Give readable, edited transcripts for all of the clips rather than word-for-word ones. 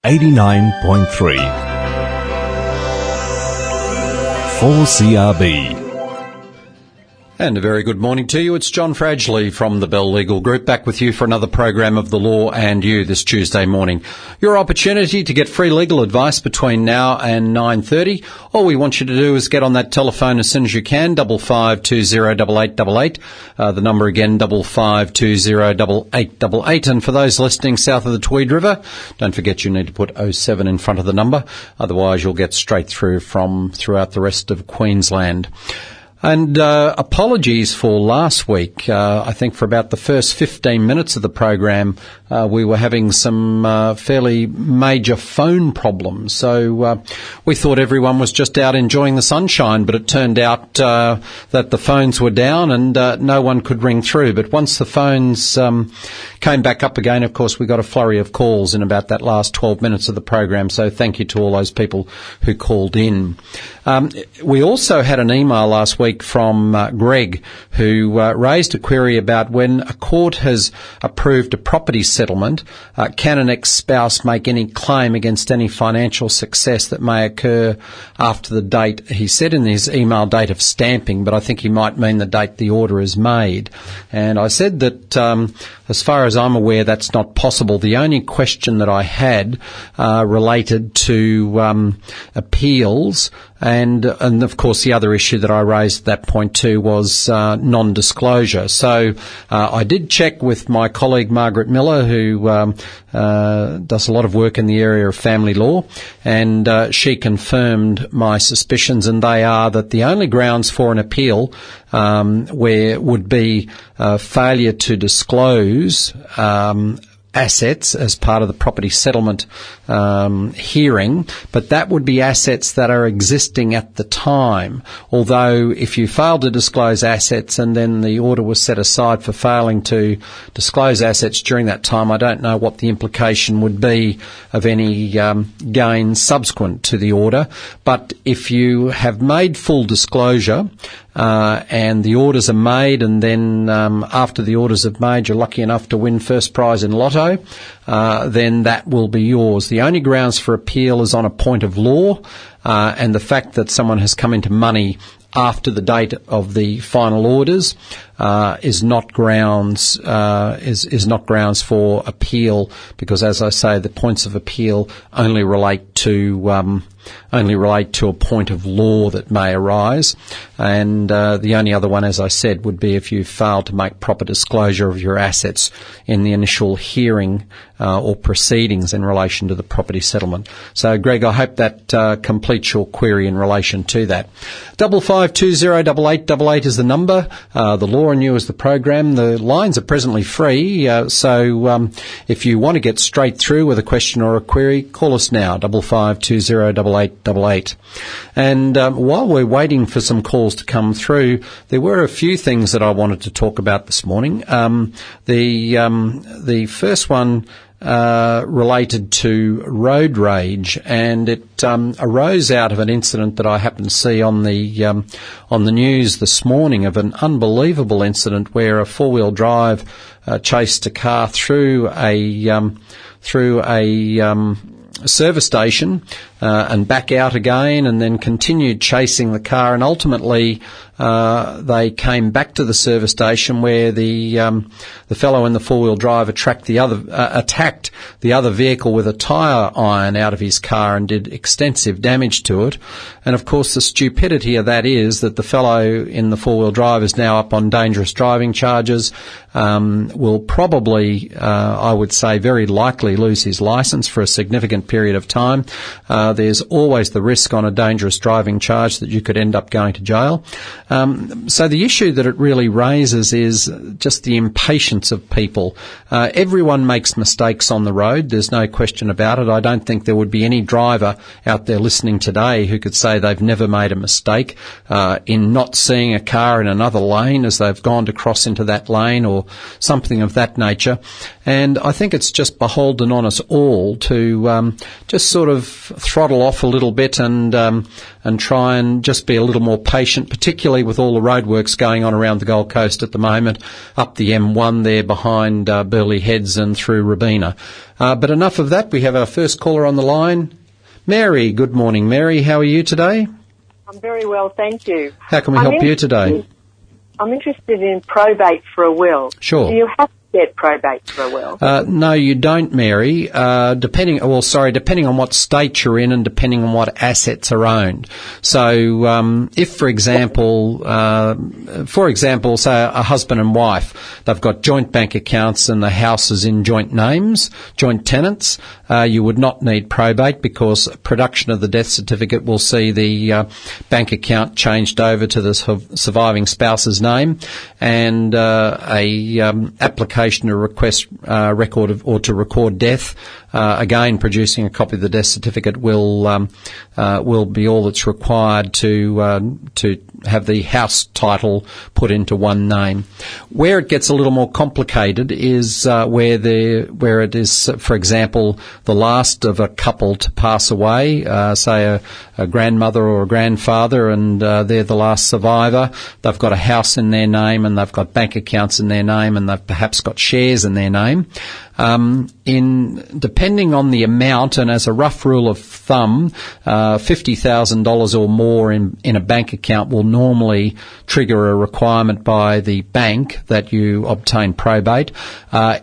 89.3 4CRB. And a very good morning to you. It's John Fradgley from the Bell Legal Group, back with you for another program of The Law and You this Tuesday morning. Your opportunity to get free legal advice between now and 9:30. All we want you to do is get on that telephone as soon as you can, 55208888. The number again, 55208888. And for those listening south of the Tweed River, don't forget you need to put 07 in front of the number. Otherwise you'll get straight through from throughout the rest of Queensland. And apologies for last week. I think for about the first 15 minutes of the program, we were having some fairly major phone problems. So we thought everyone was just out enjoying the sunshine, but it turned out that the phones were down and no one could ring through. But once the phones came back up again, of course, we got a flurry of calls in about that last 12 minutes of the program. So thank you to all those people who called in. We also had an email last week from Greg, who raised a query about when a court has approved a property settlement, can an ex-spouse make any claim against any financial success that may occur after the date, he said in his email, date of stamping, but I think he might mean the date the order is made. And I said that as far as I'm aware, that's not possible. The only question that I had related to appeals, and of course the other issue that I raised at that point too was non-disclosure. So I did check with my colleague Margaret Miller, who does a lot of work in the area of family law, and she confirmed my suspicions, and they are that the only grounds for an appeal where would be failure to disclose assets as part of the property settlement hearing, but that would be assets that are existing at the time. Although if you failed to disclose assets and then the order was set aside for failing to disclose assets during that time, I don't know what the implication would be of any gain subsequent to the order. But if you have made full disclosure and the orders are made, and then after the orders are made you're lucky enough to win first prize in lotto, then that will be yours. The only grounds for appeal is on a point of law, and the fact that someone has come into money after the date of the final orders is not grounds is not grounds for appeal, because, as I say, the points of appeal only relate to a point of law that may arise, and the only other one, as I said, would be if you failed to make proper disclosure of your assets in the initial hearing or proceedings in relation to the property settlement. So, Greg, I hope that completes your query in relation to that. 55208888 is the number. The Law and You is the program. The lines are presently free, so if you want to get straight through with a question or a query, call us now, 55208888. And while we're waiting for some calls to come through, there were a few things that I wanted to talk about this morning. The first one related to road rage, and it arose out of an incident that I happened to see on the news this morning, of an unbelievable incident where a four-wheel drive chased a car through a service station and back out again, and then continued chasing the car, and ultimately they came back to the service station where the fellow in the four-wheel drive attacked the other vehicle with a tyre iron out of his car and did extensive damage to it. And of course the stupidity of that is that the fellow in the four-wheel drive is now up on dangerous driving charges, will probably, I would say very likely, lose his licence for a significant period of time. There's always the risk on a dangerous driving charge that you could end up going to jail. So the issue that it really raises is just the impatience of people. Everyone makes mistakes on the road. There's no question about it. I don't think there would be any driver out there listening today who could say they've never made a mistake in not seeing a car in another lane as they've gone to cross into that lane or something of that nature. And I think it's just beholden on us all to just sort of throttle off a little bit and try and just be a little more patient, particularly particularly with all the roadworks going on around the Gold Coast at the moment, up the M1 there behind Burleigh Heads and through Robina. But enough of that. We have our first caller on the line. Mary, good morning, Mary. How are you today? I'm very well, thank you. How can we help you today? I'm interested in probate for a will. Sure. Do you have to get probate for a will? No, you don't, Mary. Depending on what state you're in and depending on what assets are owned. So, if, for example, say a husband and wife, they've got joint bank accounts and the house is in joint names, joint tenants, you would not need probate because production of the death certificate will see the bank account changed over to the surviving spouse's name, and application to request record of, or to record death. Again, producing a copy of the death certificate will be all that's required to have the house title put into one name. Where it gets a little more complicated is where it is, for example, the last of a couple to pass away, say a grandmother or a grandfather, and they're the last survivor. They've got a house in their name and they've got bank accounts in their name and they've perhaps got shares in their name. Depending on the amount, and as a rough rule of thumb, $50,000 or more in a bank account will normally trigger a requirement by the bank that you obtain probate.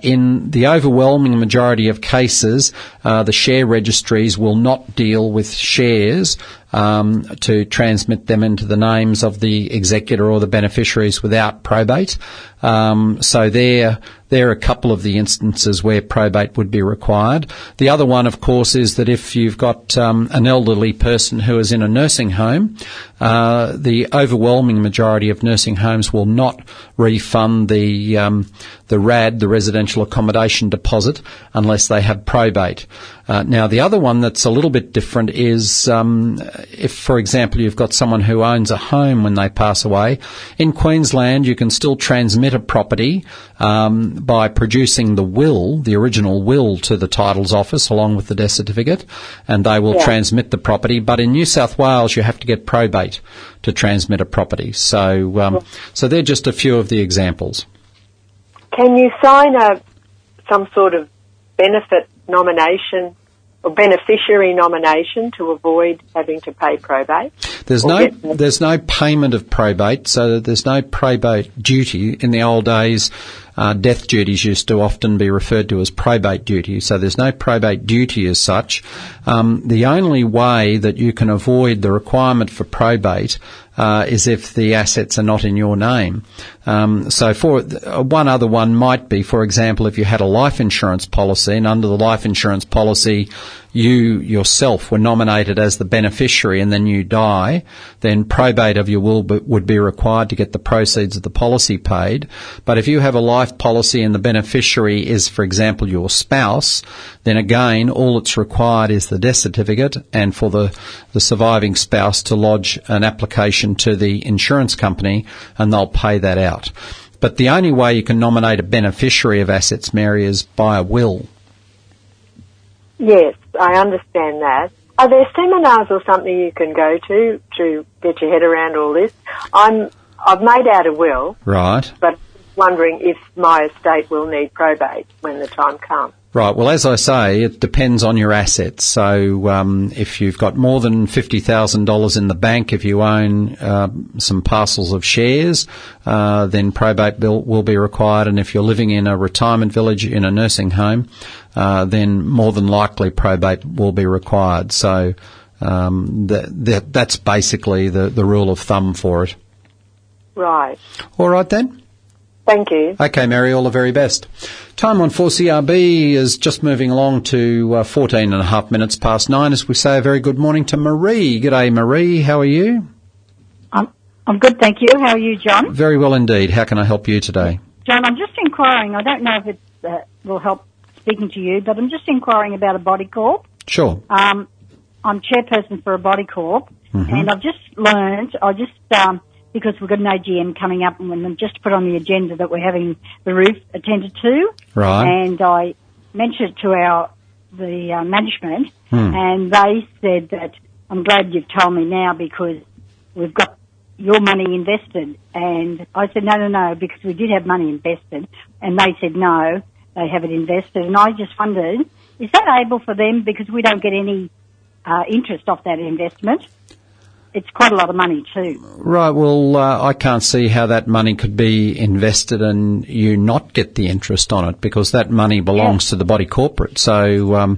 In the overwhelming majority of cases, the share registries will not deal with shares to transmit them into the names of the executor or the beneficiaries without probate. So there are a couple of the instances where probate would be required. The other one, of course, is that if you've got an elderly person who is in a nursing home, the overwhelming majority of nursing homes will not refund the RAD, the residential accommodation deposit, unless they have probate. Now, the other one that's a little bit different is if, for example, you've got someone who owns a home when they pass away. In Queensland, you can still transmit a property by producing the will, the original will, to the titles office along with the death certificate, and they will transmit the property. But in New South Wales, you have to get probate to transmit a property. So they're just a few of the examples. Can you sign some sort of benefit nomination or beneficiary nomination to avoid having to pay probate? There's no payment of probate, so there's no probate duty. In the old days, death duties used to often be referred to as probate duty, so there's no probate duty as such. The only way that you can avoid the requirement for probate is if the assets are not in your name. So for one other one might be, for example, if you had a life insurance policy, and under the life insurance policy you yourself were nominated as the beneficiary and then you die, then probate of your will would be required to get the proceeds of the policy paid. But if you have a life policy and the beneficiary is, for example, your spouse, then again, all that's required is the death certificate and for the surviving spouse to lodge an application to the insurance company and they'll pay that out. But the only way you can nominate a beneficiary of assets, Mary, is by a will. Yes, I understand that. Are there seminars or something you can go to get your head around all this? I've made out a will. Right. But wondering if my estate will need probate when the time comes. Right. Well, as I say, it depends on your assets. So if you've got more than $50,000 in the bank, if you own some parcels of shares, then probate will be required. And if you're living in a retirement village in a nursing home, then more than likely probate will be required. So that's basically the rule of thumb for it. Right. All right then. Thank you. Okay, Mary, all the very best. Time on 4CRB is just moving along to 14 and a half minutes past 9 as we say a very good morning to Marie. G'day, Marie. How are you? I'm good, thank you. How are you, John? Very well indeed. How can I help you today? John, I'm just inquiring. I don't know if it will help speaking to you, but I'm just inquiring about a body corp. Sure. I'm chairperson for a body corp, and I've just learned, because we've got an AGM coming up and we've just put on the agenda that we're having the roof attended to. Right. And I mentioned it to the management, and they said that I'm glad you've told me now because we've got your money invested. And I said, no, because we did have money invested. And they said, no, they have it invested. And I just wondered, is that able for them? Because we don't get any interest off that investment. It's quite a lot of money too. Right, well, I can't see how that money could be invested and you not get the interest on it, because that money belongs to the body corporate. So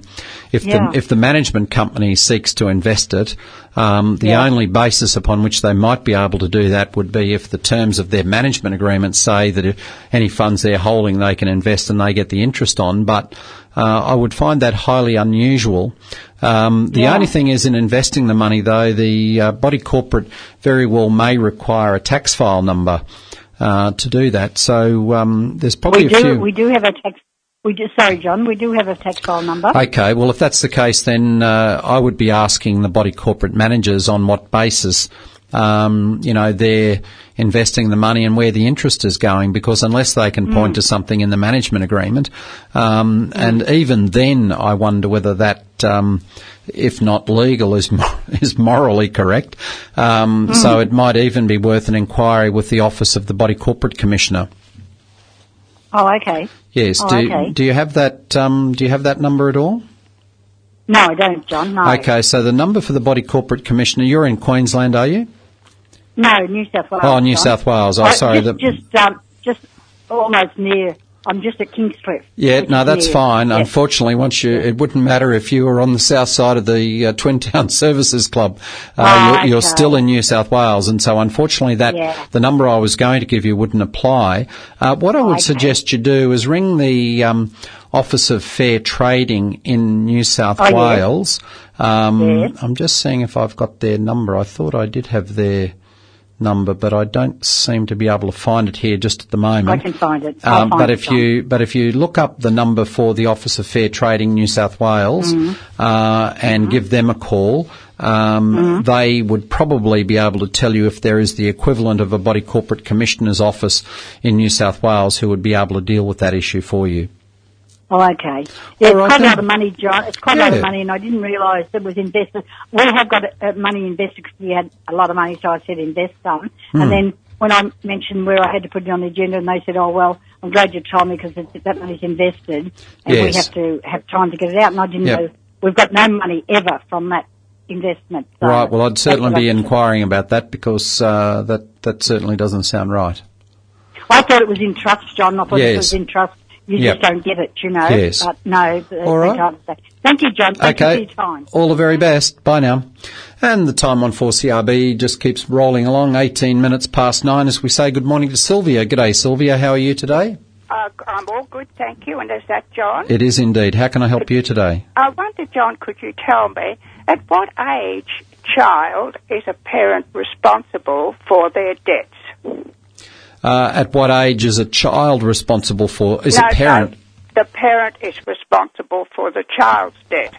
if the management company seeks to invest it, the only basis upon which they might be able to do that would be if the terms of their management agreement say that if any funds they're holding they can invest and they get the interest on. But I would find that highly unusual. The only thing is, in investing the money, though, the body corporate very well may require a tax file number to do that. So there's probably a few. We do have a tax. Sorry, John. We do have a tax file number. Okay. Well, if that's the case, then I would be asking the body corporate managers on what basis they're investing the money and where the interest is going, because unless they can point to something in the management agreement, and even then I wonder whether that, if not legal, is morally correct. So it might even be worth an inquiry with the Office of the Body Corporate Commissioner. Oh, okay. Yes. Do you have that? Do you have that number at all? No, I don't, John. No. Okay. So the number for the Body Corporate Commissioner. You're in Queensland, are you? No, New South Wales. Oh, New South Wales. Oh, sorry. Just almost near. I'm just at Kingscliff. Yeah, no, that's fine. Yeah. Unfortunately, it wouldn't matter if you were on the south side of the Twin Town Services Club. You're still in New South Wales, and so unfortunately the number I was going to give you wouldn't apply. What I would suggest you do is ring the Office of Fair Trading in New South Wales. I'm just seeing if I've got their number. I thought I did have their number, but I don't seem to be able to find it here just at the moment. I can find it. But if you look up the number for the Office of Fair Trading New South Wales and give them a call, they would probably be able to tell you if there is the equivalent of a Body Corporate Commissioner's office in New South Wales who would be able to deal with that issue for you. Oh, okay. Yeah, it's quite a lot of money, John. It's quite a lot of money, and I didn't realise it was invested. We have got money invested because we had a lot of money, so I said invest some. And then when I mentioned where I had to put it on the agenda, and they said, oh, well, I'm glad you told me because that money's invested, and we have to have time to get it out. And I didn't know. We've got no money ever from that investment. So right, well, I'd certainly be inquiring about that because that certainly doesn't sound right. I thought it was in trust, John. I thought it was in trust. You just don't get it, you know. Yes. But no. All right. Thank you, John. Thank you for your time. All the very best. Bye now. And the time on 4CRB just keeps rolling along, 18 minutes past 9, as we say good morning to Sylvia. G'day, Sylvia. How are you today? I'm all good, thank you. And is that John? It is indeed. How can I help you today? I wonder, John, could you tell me at what age child is a parent responsible for their debts? At what age is a child responsible for? Is a parent? No, the parent is responsible for the child's debt.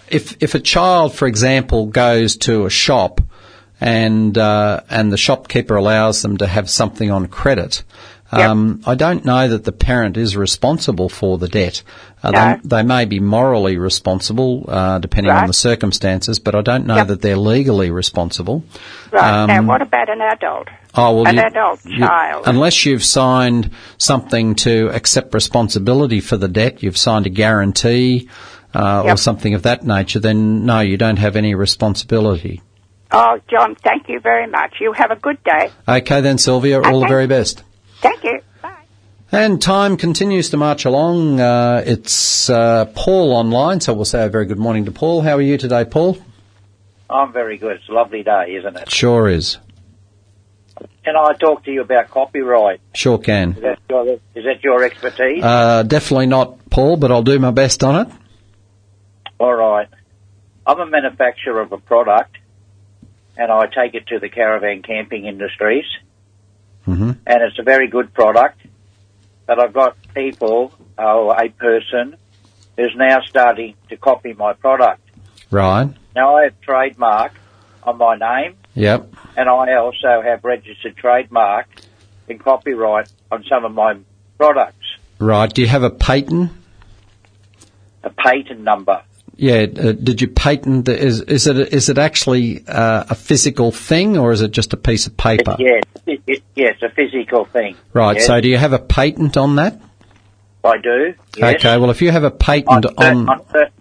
If a child, for example, goes to a shop and the shopkeeper allows them to have something on credit, I don't know that the parent is responsible for the debt. They may be morally responsible, depending on the circumstances, but I don't know that they're legally responsible. Right. Now, what about an adult? An adult child? Unless you've signed something to accept responsibility for the debt, you've signed a guarantee or something of that nature, then no, you don't have any responsibility. Oh, John, thank you very much. You have a good day. Okay then, Sylvia. All the very best. Thank you. Bye. And time continues to march along. It's Paul online, so we'll say a very good morning to Paul. How are you today, Paul? I'm very good. It's a lovely day, isn't it? Sure is. Can I talk to you about copyright? Sure can. Is that your expertise? Definitely not, Paul, but I'll do my best on it. All right. I'm a manufacturer of a product, and I take it to the caravan camping industries. Mm-hmm. And it's a very good product, but I've got people, a person, who's now starting to copy my product. Right. Now I have trademark on my name. Yep. And I also have registered trademark and copyright on some of my products. Right. Do you have a patent? A patent number? Did you patent? Is it actually a physical thing, or is it just a piece of paper? Yes, a physical thing. Right. Yes. So, do you have a patent on that? I do. Yes. Okay. Well, if you have a patent on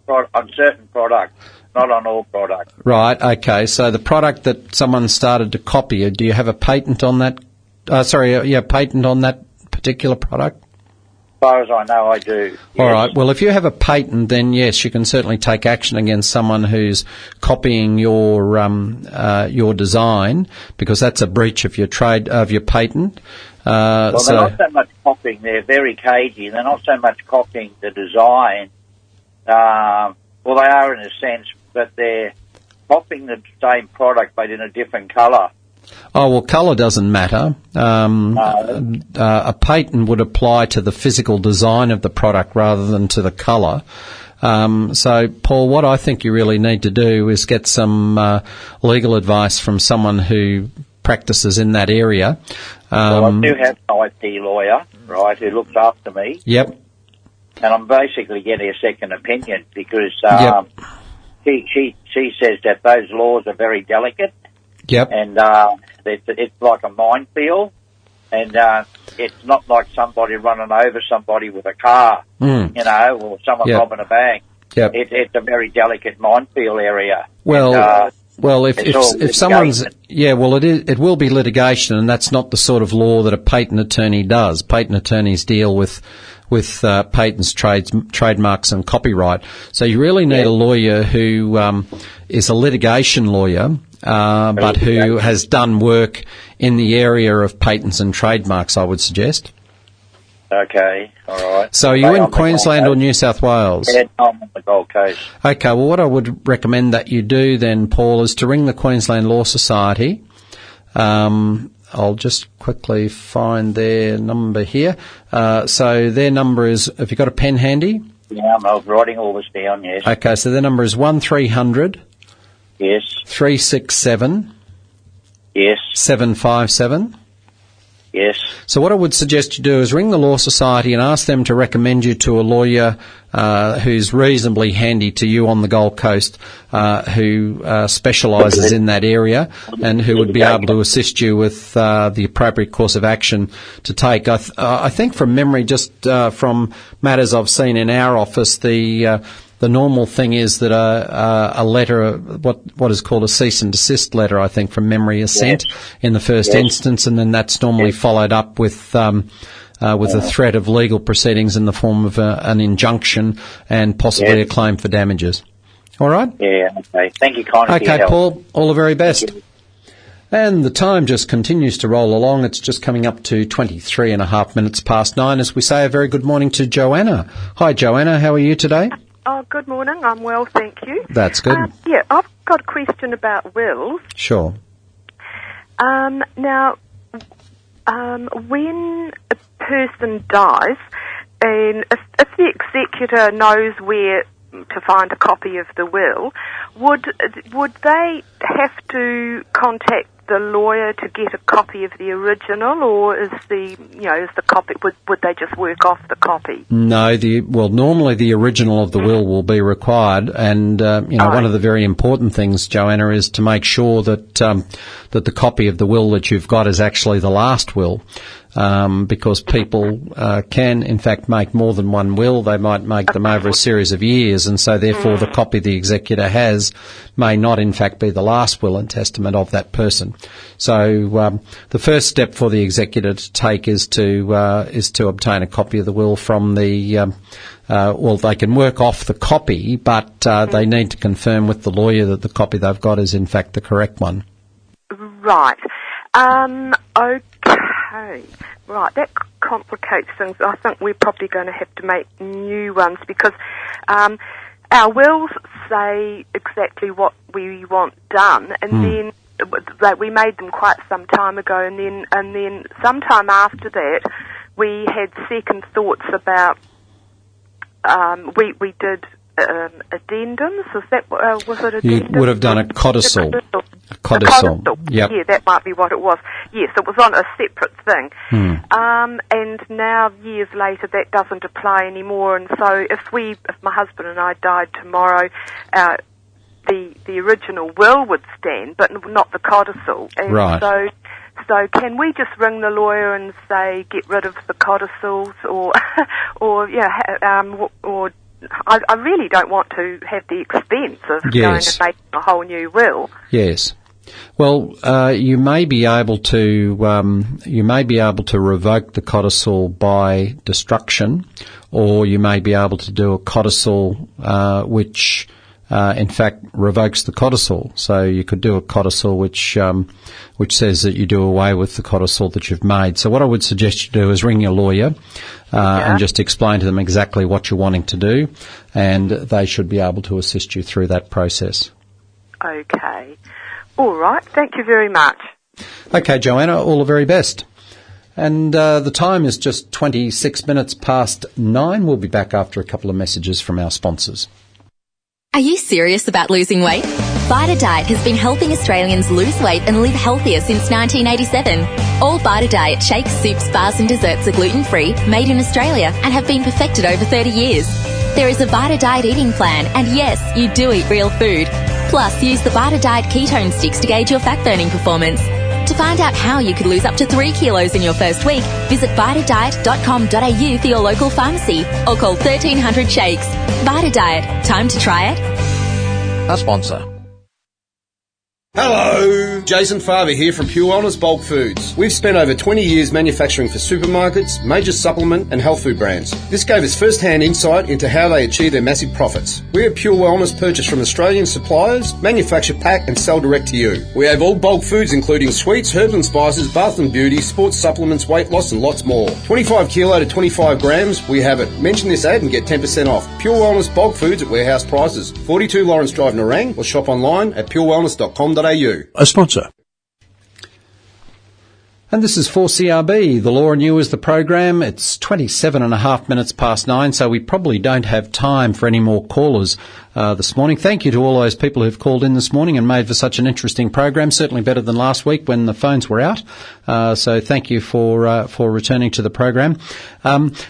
certain products, not on all products. Right. Okay. So, the product that someone started to copy, do you have a patent on that? Patent on that particular product? As far as I know, I do. Yes. All right. Well, if you have a patent, then yes, you can certainly take action against someone who's copying your design, because that's a breach of your patent. They're not so much copying; they're very cagey. They're not so much copying the design. Well, they are in a sense, but they're copying the same product but in a different colour. Oh, well, colour doesn't matter. A patent would apply to the physical design of the product rather than to the colour. So, Paul, what I think you really need to do is get some legal advice from someone who practices in that area. Well, I do have an IP lawyer, right, who looks after me. Yep. And I'm basically getting a second opinion because she says that those laws are very delicate. Yep. And it's like a minefield, and it's not like somebody running over somebody with a car, or someone robbing a bank. Yep. It's a very delicate minefield area. Well, if someone's it will be litigation, and that's not the sort of law that a patent attorney does. Patent attorneys deal with patents, trademarks, and copyright. So you really need a lawyer who is a litigation lawyer. But who has done work in the area of patents and trademarks, I would suggest. Okay, all right. So are you in Queensland or New South Wales? Yeah, I'm on the Gold Coast. Okay, well, what I would recommend that you do then, Paul, is to ring the Queensland Law Society. I'll just quickly find their number here. So their number is, have you got a pen handy? Yeah, I'm writing all this down, yes. Okay, so their number is 1300... Yes. 367. Yes. 757. Yes. So what I would suggest you do is ring the Law Society and ask them to recommend you to a lawyer who's reasonably handy to you on the Gold Coast, who specialises in that area and who would be able to assist you with the appropriate course of action to take. I think from memory, just from matters I've seen in our office, the normal thing is that a letter, what is called a cease and desist letter, I think, from memory is sent in the first instance, and then that's normally followed up with a threat of legal proceedings in the form of an injunction and possibly a claim for damages. All right? Yeah, okay. Thank you kindly for your help. Paul, all the very best. And the time just continues to roll along. It's just coming up to 23 and a half minutes past 9 as we say a very good morning to Joanna. Hi, Joanna. How are you today? Oh, good morning. I'm well, thank you. That's good. I've got a question about wills. Sure. Now, when a person dies, and if the executor knows where to find a copy of the will, would they have to contact the lawyer to get a copy of the original, or is the copy, would they just work off the copy? No, normally the original of the will be required, and one of the very important things, Joanna, is to make sure that that the copy of the will that you've got is actually the last will. Because people can, in fact, make more than one will. They might make them over a series of years, and so therefore the copy the executor has may not, in fact, be the last will and testament of that person. So the first step for the executor to take is to obtain a copy of the will from the. They can work off the copy, but they need to confirm with the lawyer that the copy they've got is, in fact, the correct one. Right. Okay. Right, that complicates things. I think we're probably going to have to make new ones because our wills say exactly what we want done, and then we made them quite some time ago, and then sometime after that we had second thoughts about we did addendums. Was it addendums? You would have done a codicil. A Codicil. Yep. Yeah, that might be what it was. Yes, it was on a separate thing. And now, years later, that doesn't apply anymore. And so if my husband and I died tomorrow, the original will would stand, but not the codicil. And right. So can we just ring the lawyer and say, get rid of the codicils, or I really don't want to have the expense of going and making a whole new will. Yes. Well, you may be able to revoke the codicil by destruction, or you may be able to do a codicil which in fact revokes the codicil. So you could do a codicil which says that you do away with the codicil that you've made. So what I would suggest you do is ring your lawyer and just explain to them exactly what you're wanting to do, and they should be able to assist you through that process. Okay. All right. Thank you very much. Okay, Joanna, all the very best. And the time is just 26 minutes past 9. We'll be back after a couple of messages from our sponsors. Are you serious about losing weight? Vitadiet has been helping Australians lose weight and live healthier since 1987. All Vitadiet shakes, soups, bars and desserts are gluten-free, made in Australia, and have been perfected over 30 years. There is a Vitadiet eating plan, and yes, you do eat real food. Plus, use the Vitadiet ketone sticks to gauge your fat-burning performance. To find out how you could lose up to 3 kilos in your first week, visit vitadiet.com.au for your local pharmacy or call 1300 Shakes. Vitadiet. Time to try it. Our sponsor. Hello, Jason Farber here from Pure Wellness Bulk Foods. We've spent over 20 years manufacturing for supermarkets, major supplement and health food brands. This gave us first-hand insight into how they achieve their massive profits. We at Pure Wellness purchase from Australian suppliers, manufacture, pack and sell direct to you. We have all bulk foods including sweets, herbs and spices, bath and beauty, sports supplements, weight loss and lots more. 25 kilo to 25 grams, we have it. Mention this ad and get 10% off. Pure Wellness Bulk Foods at warehouse prices. 42 Lawrence Drive, Nerang, or shop online at purewellness.com.au. A sponsor. And this is 4CRB. The Law and You is the program. It's 27 and a half minutes past 9, so we probably don't have time for any more callers this morning. Thank you to all those people who've called in this morning and made for such an interesting program, certainly better than last week when the phones were out. So thank you for returning to the program.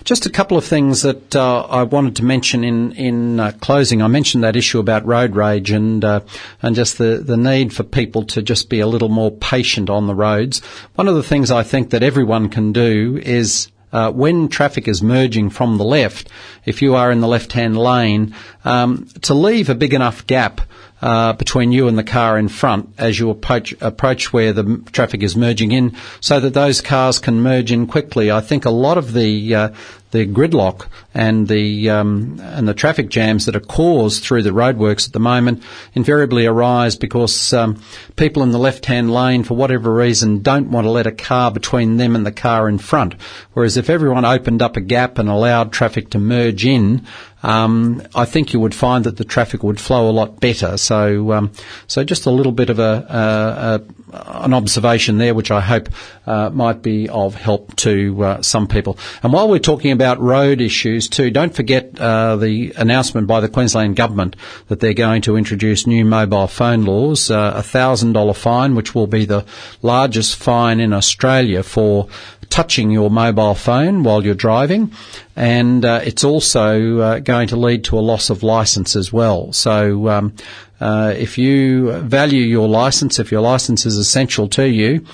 Just a couple of things that I wanted to mention in closing. I mentioned that issue about road rage and just the need for people to just be a little more patient on the roads. One of the things I think that everyone can do is when traffic is merging from the left, if you are in the left-hand lane, to leave a big enough gap between you and the car in front as you approach where the traffic is merging in, so that those cars can merge in quickly. I think a lot of the gridlock and the traffic jams that are caused through the roadworks at the moment invariably arise because people in the left-hand lane, for whatever reason, don't want to let a car between them and the car in front. Whereas if everyone opened up a gap and allowed traffic to merge in, I think you would find that the traffic would flow a lot better. So just a little bit of an observation there, which I hope might be of help to some people. And while we're talking about road issues too, don't forget the announcement by the Queensland Government that they're going to introduce new mobile phone laws, a $1,000 fine, which will be the largest fine in Australia for touching your mobile phone while you're driving, and it's also going to lead to a loss of licence as well. So if you value your licence, if your licence is essential to you,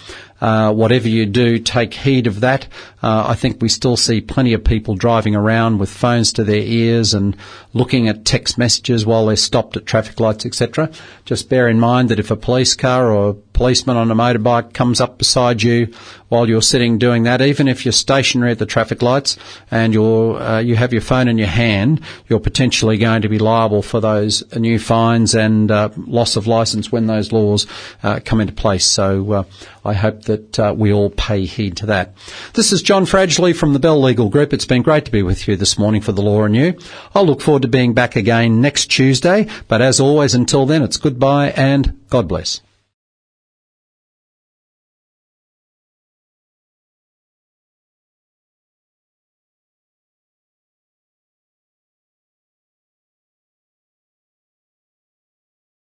whatever you do, take heed of that. I think we still see plenty of people driving around with phones to their ears and looking at text messages while they're stopped at traffic lights, etc. Just bear in mind that if a police car or a policeman on a motorbike comes up beside you while you're sitting doing that, even if you're stationary at the traffic lights and you have your phone in your hand, you're potentially going to be liable for those new fines and loss of licence when those laws come into place. So I hope that we all pay heed to that. This is John Fradgley from the Bell Legal Group. It's been great to be with you this morning for The Law and You. I'll look forward to being back again next Tuesday, but as always, until then, it's goodbye and God bless.